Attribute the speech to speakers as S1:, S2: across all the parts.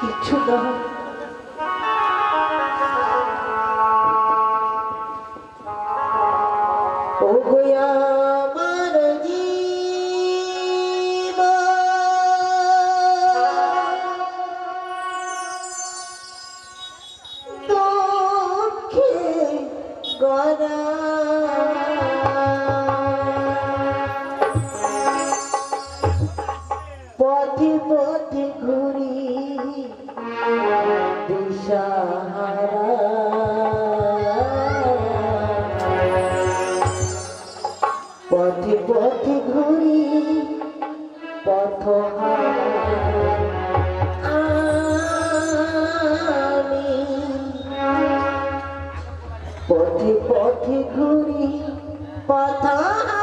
S1: কিছু না। ও গোয়া আমার জীবন দুঃখে গড়া, পথে পথে ঘুরি দিশাহারা, পথে পথে ঘুরি পথহারা। আমি পথে পথে ঘুরি পথহারা।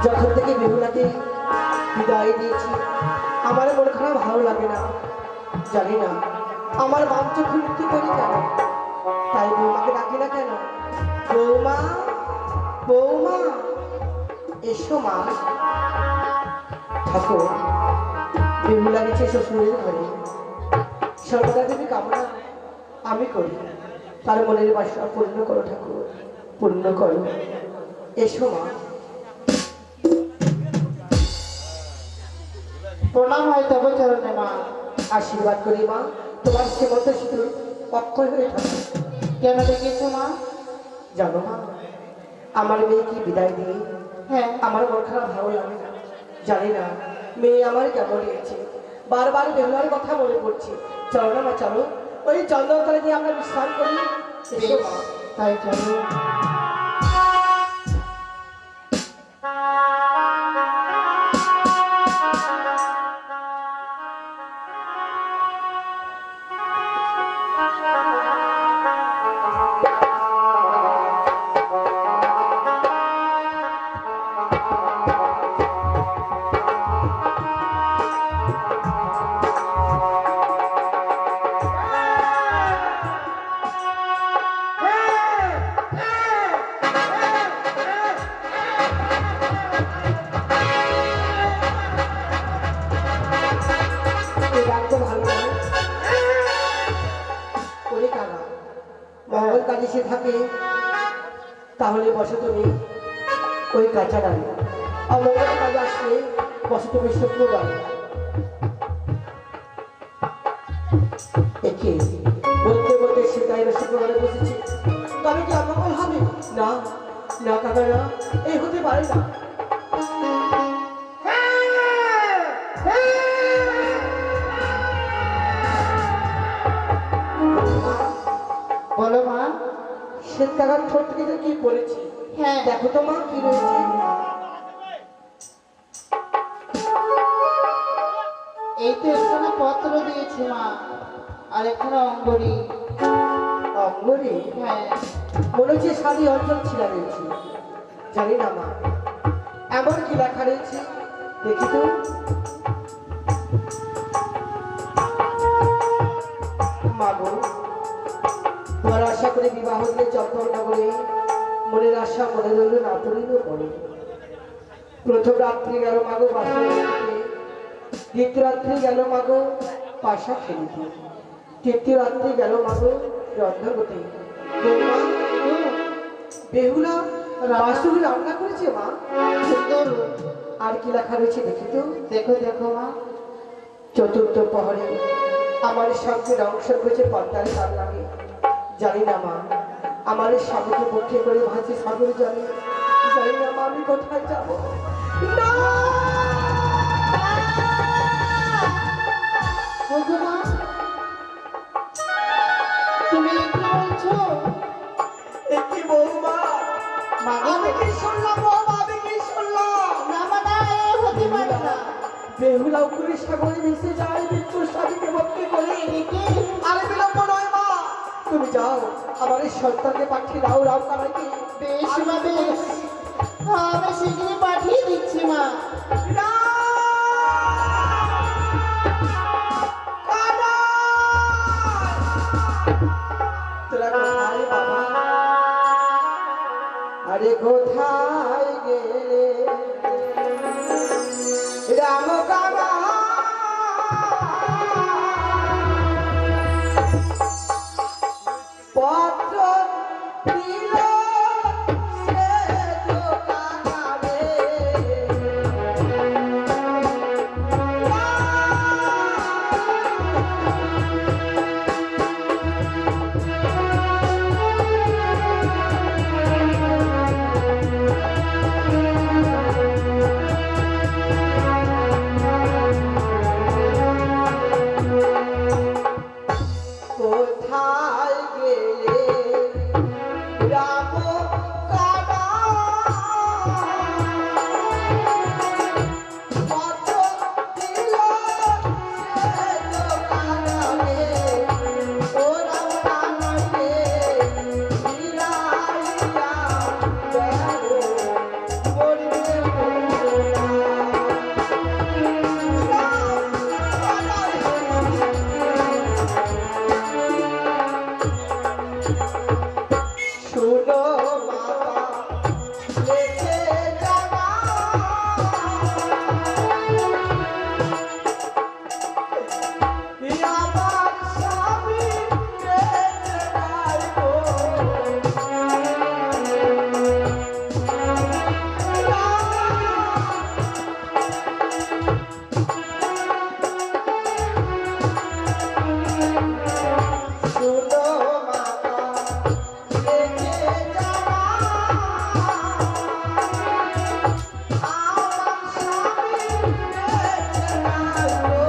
S1: যখন থেকে বেহুলাকে বিদায় দিয়েছি আমার মন খারাপ ভালো লাগে না, জানি না আমার বাম চোখ মৃত্যু করি কেন? তাই বৌমাকে ডাকি না কেন? বৌমা, বৌমা, এসো মা। ঠাকুর, বেহুলা গেছে শ্বশুরের ঘরে। সর্বদা দেবী কামনা আমি করি, তার মনের বাসনা পূর্ণ করো ঠাকুর, পূর্ণ করো। এসো মা।
S2: প্রণাম হয় তবে চরণে মা।
S1: আশীর্বাদ করি মা, তোমার শ্রীমন্ত শুধু অক্ষয় হয়ে থাকে।
S2: কেন ডেকেছো মা?
S1: জানো মা, আমার মেয়েকে বিদায় দিয়ে
S2: হ্যাঁ,
S1: আমার মন খারাপ ভালো লাগে না। জানি না মেয়ে আমার কেমন হয়েছে, বারবার বেহুলার কথা মনে পড়ছে। চলো না মা, চলো ওই চন্দ্রতলে গিয়ে আমরা বিশ্রাম করি। এসো মা।
S2: তাই চলো।
S1: এই গানটা ভালো লাগে। ওরে কানা, মঙ্গল কাজে সে থাকে, তাহলে বসে তুমি ওই কাঁচা ডালে। অমঙ্গল কাজে আসলে বসে তুমি শুকনো ডালে। একে বলতে বলতে সে তাই শুকনো ডালে বসেছে। তবে কি অমঙ্গল হবে? না না কাকা, না, এই হতে পারে না।
S2: বলো মা।
S1: শ্বেত কাকার ঠোঁট থেকে যে কি পড়েছি,
S2: হ্যাঁ,
S1: দেখো তো মা কি রয়েছে।
S2: এই তো এখানে পত্র দিয়েছে মা, আর এখানে অঙ্গরি।
S1: অঙ্গরে
S2: হ্যাঁ,
S1: মনে হচ্ছে শাড়ি অঞ্চল ছিলা রয়েছে। জানি না মা, এমন কি লেখা রয়েছে দেখি তো। মা গো, তোমার আশা করে বিবাহ দিয়ে চক্রনগরে মনের আশা মনে রইল না পড়িল পড়ে। প্রথম রাত্রি গেল মাগো বাসা খেলিতে, দ্বিতীয় রাত্রি গেল মাগো পাশা খেলিতে, তৃতীয় রাত্রি গেল মাগো রন্ধগতে। বৌমা, বেহুলা বাসুরি রান্না করেছে মা।
S2: সুন্দর।
S1: আর কি লেখা রয়েছে দেখি তো।
S2: দেখো দেখো মা।
S1: চতুর্থ প্রহরে আমার সঙ্গে রংসর করেছে পদ্মারে তার লাগে। জানি না মা, আমার স্বামীকে পক্ষে করে ভাসি সাগর জলে। জানি না মা, আমি কোথায় যাব। না,
S2: ওগো মা, তুমি কি বলছো?
S1: এ কি বৌমা,
S2: মা গো,
S1: আমি কি শুনলাম বৌমা, আমি কি শুনলাম।
S2: না মা, না, এ হতে পারে না।
S1: বেহুলা উপরে সাগরে ভেসে যায় মৃত্যুর স্বামীকে পক্ষে করে। আরে বিলম্ব নয় মা, তুমি যাও আমার এই সন্তানকে পাঠিয়ে দাও রাম কানাইকে।
S2: বেশ মা, বেশ, আমি শিগগিরই পাঠিয়ে দিচ্ছি মা।
S1: তোরা কোথায় বাবা? আরে কোথায় গেলে রাম কানা? পত্র দিল সে তো কানা রে, আমার স্বামী কেটে নাই গো। শুনো মাতা রেখে যাওয়া আমার স্বামী কেটে নাই গো।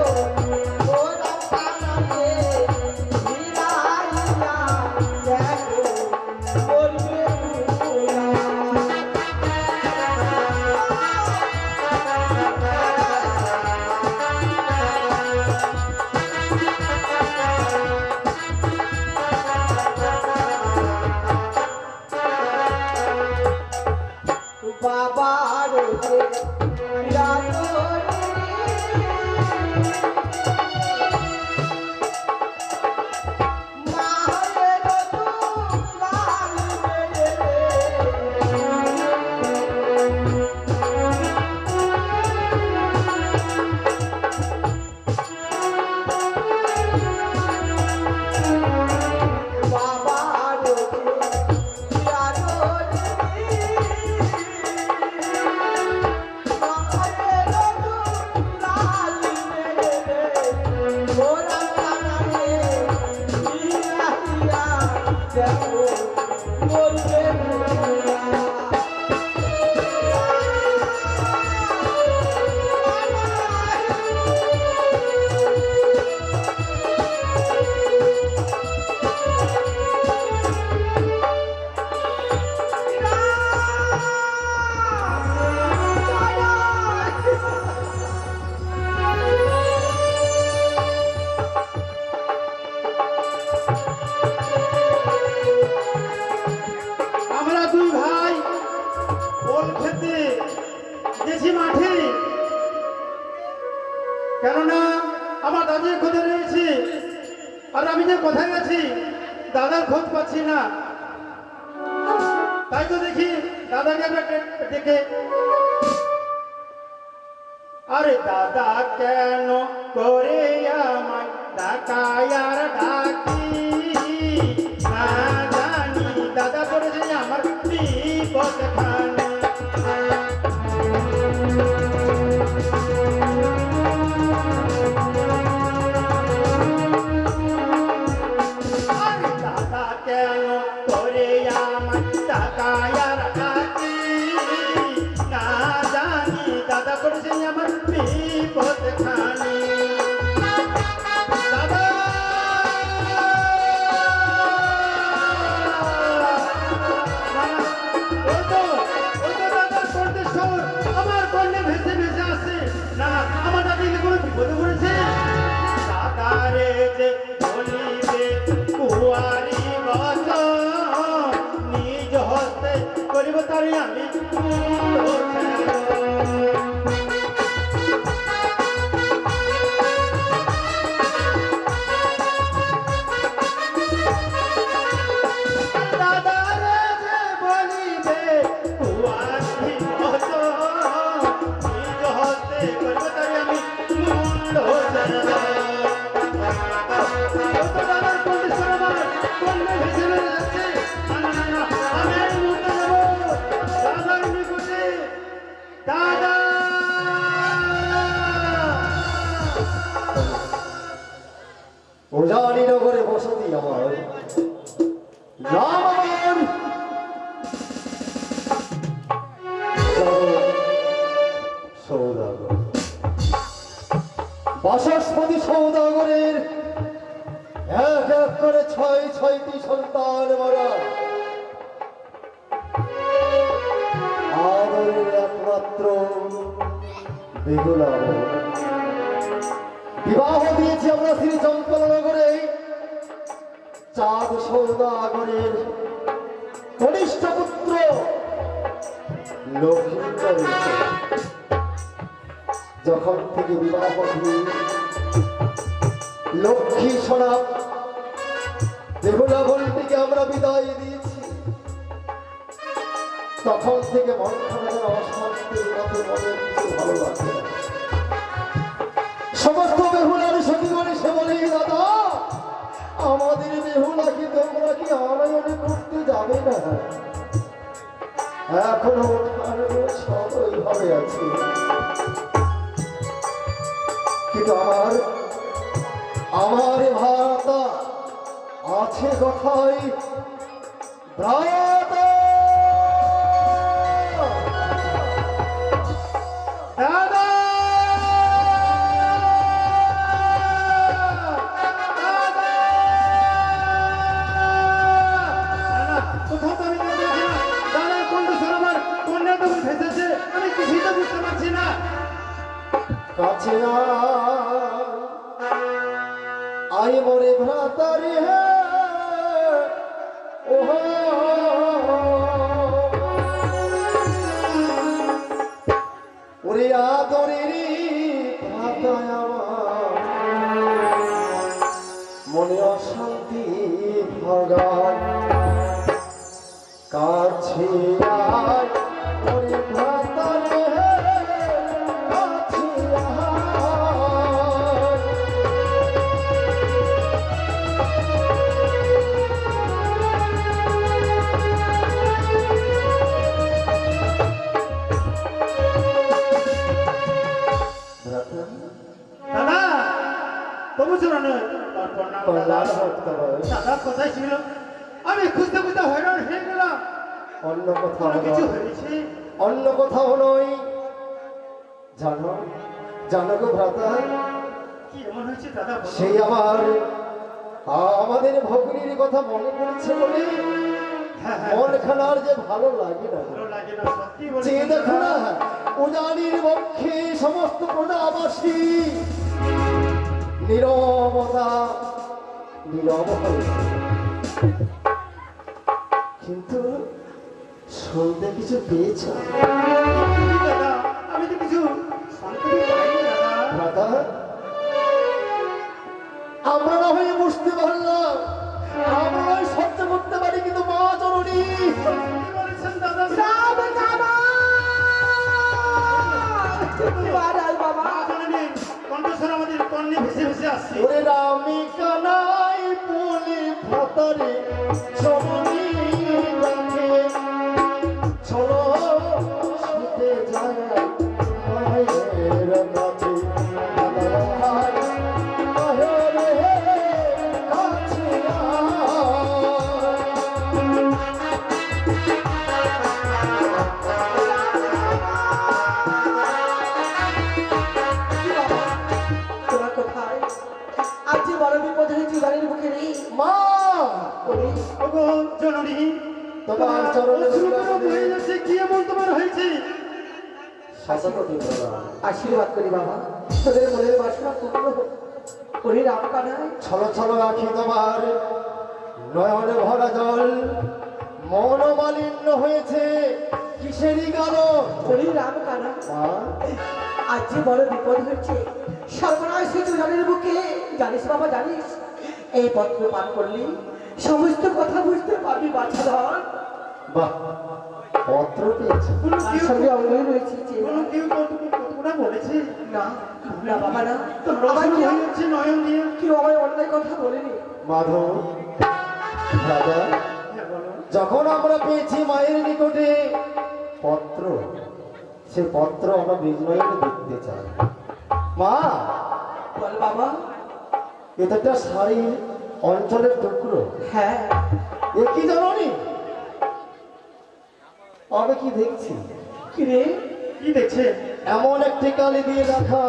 S1: ওরা পালাতে ফিরাইয়া দেখো বলবে না। বাবার যে মায়ের দুলাল বাবার
S3: আমরা দুই ভাই ওল খেতে গেছি মাঠে, কেননা আমার দাদির খোঁজে রয়েছে। আর আমি যে কোথায় গেছি দাদার খোঁজ পাচ্ছি না। তাই তো দেখি দাদাকে আমরা দেখে, আরে দাদা কেন করে আমায় ডাকায় আর ডাকি না জানি, দাদা করেছে আমার বিপদ খানে। আরে দাদা কেন করে আমায় ডাকায় আর ডাকি না জানি, দাদা করেছে আমার বিপদ খানে। দাদা আমার কন্যা ভেসে ভেসে আসছে। না না, আমার দাদিকে কোনো বিপদে পড়েছে। দাদারে যে বলিবে কুয়ারি বচন, নিজ হস্তে করিব তারি আমি দাদারে যে বলিবে কুয়ারি বচন, নিজ হস্তে করিব তারি আমি মুন্ড দাদার কন্ডিশন আমার কন্যা ভেসে ভেসে যাচ্ছে। না না না না, আমি এই মুহূর্তে যাবো দাদার নিকটে। দাদা
S4: উজানি নগরে বসতি আমার, নাম আমার সৌদাগর। বাসস্পতি সৌদাগরের এক এক করে ছয়টি সন্তান মারা, আদরের একমাত্র বেগুলা বিবাহ দিয়েছি আমরা শ্রী চম্পলনগরে চাঁদ সৌদাগরের কনিষ্ঠ পুত্র লক্ষ্মীন্দরের সাথে। যখন থেকে বিবাহ দিয়ে লক্ষ্মী সোনা বেহুলা বলটিকে আমরা বিদায় দিয়েছি, তখন থেকে মন খানা যেন অশান্তির মতো মনে কিছু ভালো লাগছে না। সমস্ত বেহুলার সখী বলে সে বলেই এখনো সবইভাবে আছি, কিন্তু আমার ভাতা আছে কথাই ভ্রাতা।
S3: দাদা কোথাও তো আমি দেখতে পাচ্ছি না। দাদার কণ্ঠস্বর আমার কন্যার তখন ভেসেছে, আমি কিছুই তো বুঝতে পারছি না।
S4: কাছে আয় মোরে ভ্রাতারি হে ওহো, ওরে আদরের ভ্রাতা আমার মনে অশান্তি ভগান। কাছে আয় ওরে ভ্রাতারি হে, কাছে আয়। ভ্রাতা
S3: দাদা তবু ছিল না তার প্রণাম দাদা। দাদা কোথায় ছিল? আমি খুঁজতে খুঁজতে হয়রান হয়ে গেলাম।
S4: অন্য কোথাও
S3: কোনো কিছু
S4: নয়,
S3: হয়েছে?
S4: অন্য কোথাও নয়। জানো জানো গো ভ্রাতা,
S3: কি এমন হয়েছে দাদা বলো?
S4: সেই আমাদের ভগ্নির কথা মনে পড়ছে বলে
S3: হ্যাঁ, হ্যাঁ,
S4: মন খানার যে ভালো লাগে না।
S3: ভালো লাগে না, সত্যি
S4: যে
S3: বলছি
S4: দেখো না
S3: দাদা।
S4: উজানির বক্ষে সমস্ত প্রজাবাসী নীরবতা নীরব হয়েছে, কিন্তু শুনতে কিছু পেয়েছ
S3: কি দাদা, আমি তো কিছু শান্তি পাইনি দাদা।
S4: ভ্রাতা? আমরা না হয়ে বুঝতে পারলাম, আমরা নয় সহ্য করতে পারি, কিন্তু মা জননী
S3: কি বলেছেন দাদা?
S1: মহারাজ বাবা,
S3: মা জননী, কণ্ঠস্বর আমাদের কর্ণে ভেসে ভেসে আসছে।
S4: ওরে রামি কানাই বলি ভ্রাতারে জননী ডাকে, চলো শুতে যায় মায়ের কাছে।
S1: তোরা কোথায়? আজ যে বড় বিপদ হয়েছে বাড়ির মুখে নেই।
S4: মা
S3: ওগো জননী,
S4: তোমার চরণে
S3: অশ্রুগুলো বয়ে যাচ্ছে, কি এমন তোমার হয়েছে?
S1: আশীর্বাদ করি বাবা, তোদের মনের বাসনা পূর্ণ হোক। ওরে রাম কানাই,
S4: ছলো ছলো আখি তোমার, নয়নে ভরা জল, মন মালিন্য হয়েছে কিসেরই কারণ?
S1: ওরে রাম কানাই,
S4: মা
S1: আজ যে বড় বিপদ হয়েছে, সর্বনাশ হয়েছে জলের বুকে। জানিস বাবা, জানিস এই পত্র পান করলি সমস্ত কথা বুঝতে পারবি বাছা ধর।
S4: বাহ, পত্র পেয়েছে।
S3: কোনো
S1: তার
S3: কেউ
S1: সঙ্গে অঙ্গই রয়েছে যে
S3: কোনো কেউ কতটা বলেছে?
S1: না না বাবা না,
S3: তোমরা
S1: আমার
S3: শুরু
S1: কেউ
S3: হয়ে যাচ্ছে নয়ন দিয়ে।
S1: কেউ আমার অন্যায় কথা বলেনি।
S4: মাধব দাদা,
S3: হ্যাঁ, বলো।
S4: যখন আমরা পেয়েছি মায়ের নিকটে পত্র, সে পত্র আমরা বিজনয়নে দেখতে চাই। মা,
S1: বল বাবা।
S4: এটা একটা শাড়ির অঞ্চলের টুকরো।
S1: হ্যাঁ,
S4: এ কি জানি আমি কি দেখছি?
S1: কি রে?
S3: কি দেখছে?
S4: এমন একটি কালি দিয়ে রাখা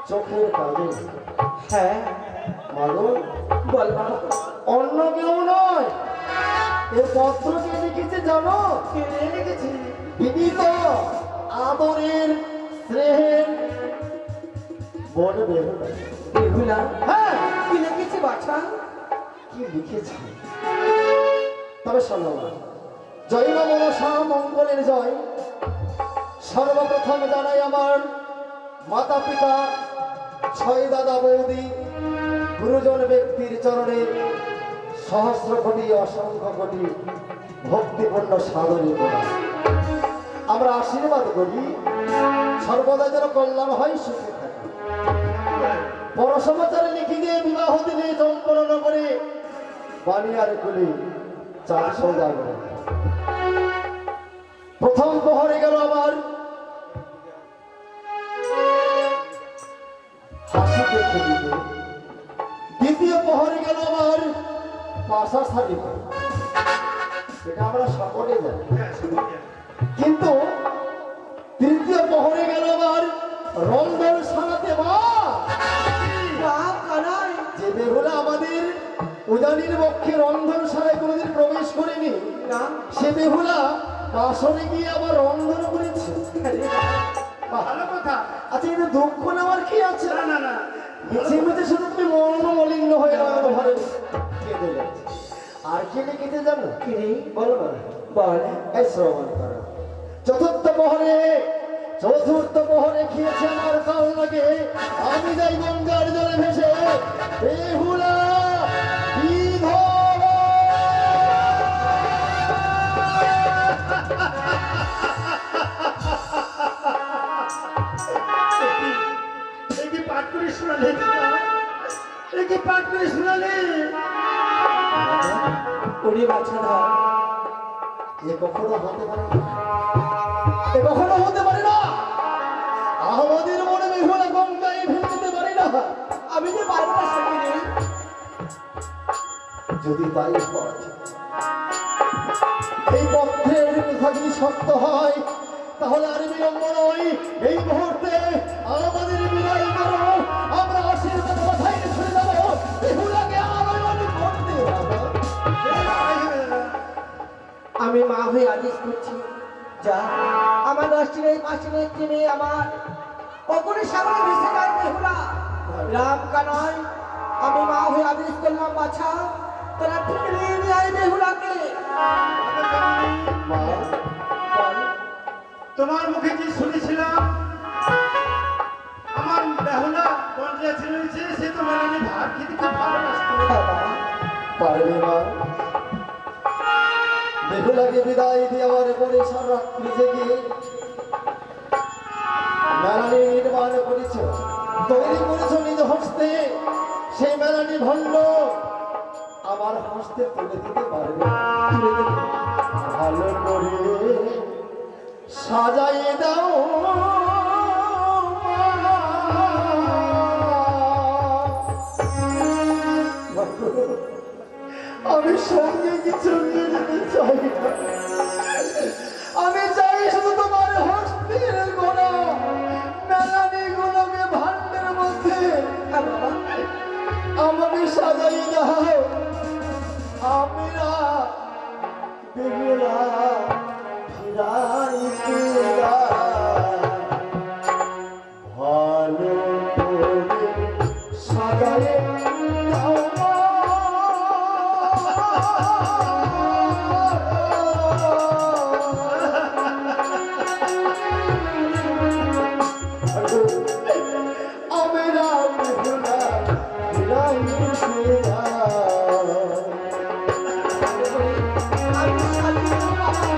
S4: চোখের কাজে।
S1: হ্যাঁ,
S4: মাগো,
S1: বল বাবা।
S4: অন্য কেউ নয়, এ পত্র কে লিখেছে জানো?
S1: কে রে লিখেছে?
S4: বিনীত আদরের স্নেহের বড় বেহুলা।
S1: বেহুলা?
S4: হ্যাঁ,
S1: কি লিখেছে বাছা?
S4: কি লিখেছে? তবে শোনো, জয় মা মনসা মঙ্গলের জয়। সর্বপ্রথম জানাই আমার মাতা পিতা, ছয় দাদা বৌদি, গুরুজন ব্যক্তির চরণে সহস্র কোটি অসংখ্য কোটি ভক্তিপূর্ণ সাধনী প্রণাম। আমরা আশীর্বাদ করি সর্বদা যেন কল্যাণ হয়, সুখে থাকে। পরসমাচারে লিখি দিয়ে বিবাহ দিনে চম্পলন করে বানিয়ার কুলি চার সৌদাগর। প্রথম প্রহরে গেল আমার হাসিতে খেলিতে, দ্বিতীয় প্রহরে গেল আমার পাশা সারিতে। এটা আমরা সকলে জানি।
S3: হ্যাঁ, সবাই জানে।
S4: কিন্তু তৃতীয় প্রহরে গেল আমার রন্ধন সারাতে মা,
S1: রাম কানাই
S4: যে বেহুলা আমাদের উজানির পক্ষে রন্ধন সারায় কোনোদিন প্রবেশ করেনি,
S1: না
S4: সে বেহুলা বাসনে গিয়ে আবার রন্ধন করেছে।
S3: ভালো কথা।
S4: আচ্ছা, কিন্তু দুঃখ নেওয়ার কি আছে?
S3: না না না,
S4: মিছে মিছে শুধু তুমি মলিন্য হয়ে আমার ঘরে কেঁদে যাচ্ছে। আর কি লিখেছে জানো?
S1: কি রে
S4: বলো না,
S1: বল
S4: এই শ্রবণ করো। চতুর্থ প্রহরে খেয়েছে আমার কাল লাগে, আমি যাই গঙ্গার জলে ভেসে বেহুলা বিধবা।
S3: এই কি পাঠ করে শোনালে? এই কি পাঠ করে শোনালে?
S1: ওরে বাছা ধর
S4: এ কখনো হতে পারে না, এ কখনো হতে পারে না। আমাদের মনে বেহুলা গঙ্গায় ভেসে পারি না।
S1: আমি যে পারবো না সখী রে।
S4: যদি তাই হয়, এই পথের কথা যদি সত্য হয়, তাহলে আর বিলম্ব নয়, এই মুহূর্তে আমাদের বিদায় করো। আমরা আশীর্বাদ কথাই ছুড়ে যাবো বেহুলাকে আনয়ন করতে হবে।
S1: আমি মা হয়ে আদেশ করছি, যা আমার 10টি নেই 5টি নেই একটি মেয়ে আমার কখনই সাগরে ভেসে যায় বেহুলা। রাম কানাই আমি মা হয়ে আদেশ করলাম, বাছা তোরা ফিরিয়ে নিয়ে আয় বেহুলাকে।
S4: মা,
S1: বল
S3: তোমার মুখে কি শুনেছিলাম, আমার বেহুলা পঞ্চায়েত রয়েছে, সে তো মেলানি ভাত খেতে খুব ভালোবাসতো।
S1: হ্যাঁ বাবা,
S4: পারবে মা? বেহুলাকে বিদায় দেওয়ার পরে সারা রাত্রি জেগে মেলানি নির্মাণ করেছ, তৈরি করেছ নিজ হস্তে। সেই মেলানি ভণ্ড আমার হস্তে তুলে দিতে পারবে? তুলে দেবে? ভালো করে সাজাইয়ে দাও মা। আমি সঙ্গে কিছু নিয়ে যেতে চাই না। আমি চাই শুধু তোমার হস্তের গোনা মেলানি গুলোকে ভান্ডের মধ্যে
S1: হ্যাঁ বাবা,
S4: আমাকে সাজাই দাও। আমি না বেহুলা ফিরাইতে যাই। ভালো করে সাজাই দাও মা। আমি না বেহুলা ফিরাইতে যাই।
S1: আমি সাজিয়ে দেবো বাবা।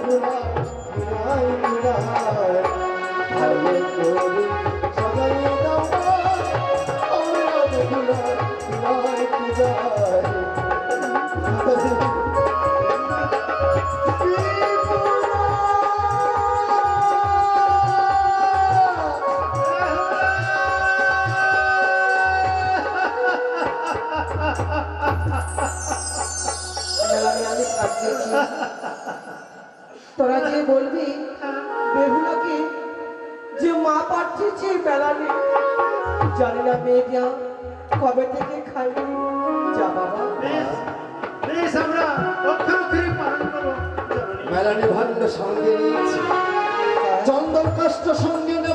S4: বেহুলা বিদায় বিদায় ভালো করে সাজাই দাও আমরা বেহুলা বিদায় বিদায়
S1: মেলানি আমি কাঁদতেছি। তোরা যে বলবি বেহুলাকে যে মা পাঠিয়েছে মেলানি, জানি না মেয়েটা কবে থেকে খাইনি। যা বাবা,
S3: বেশ বেশ আমরা অক্ষর অক্ষরে পালন করবো জননী।
S4: মেলানি ভাণ্ড সঙ্গে নিয়েছি, চন্দন কাষ্ঠ সঙ্গে নেব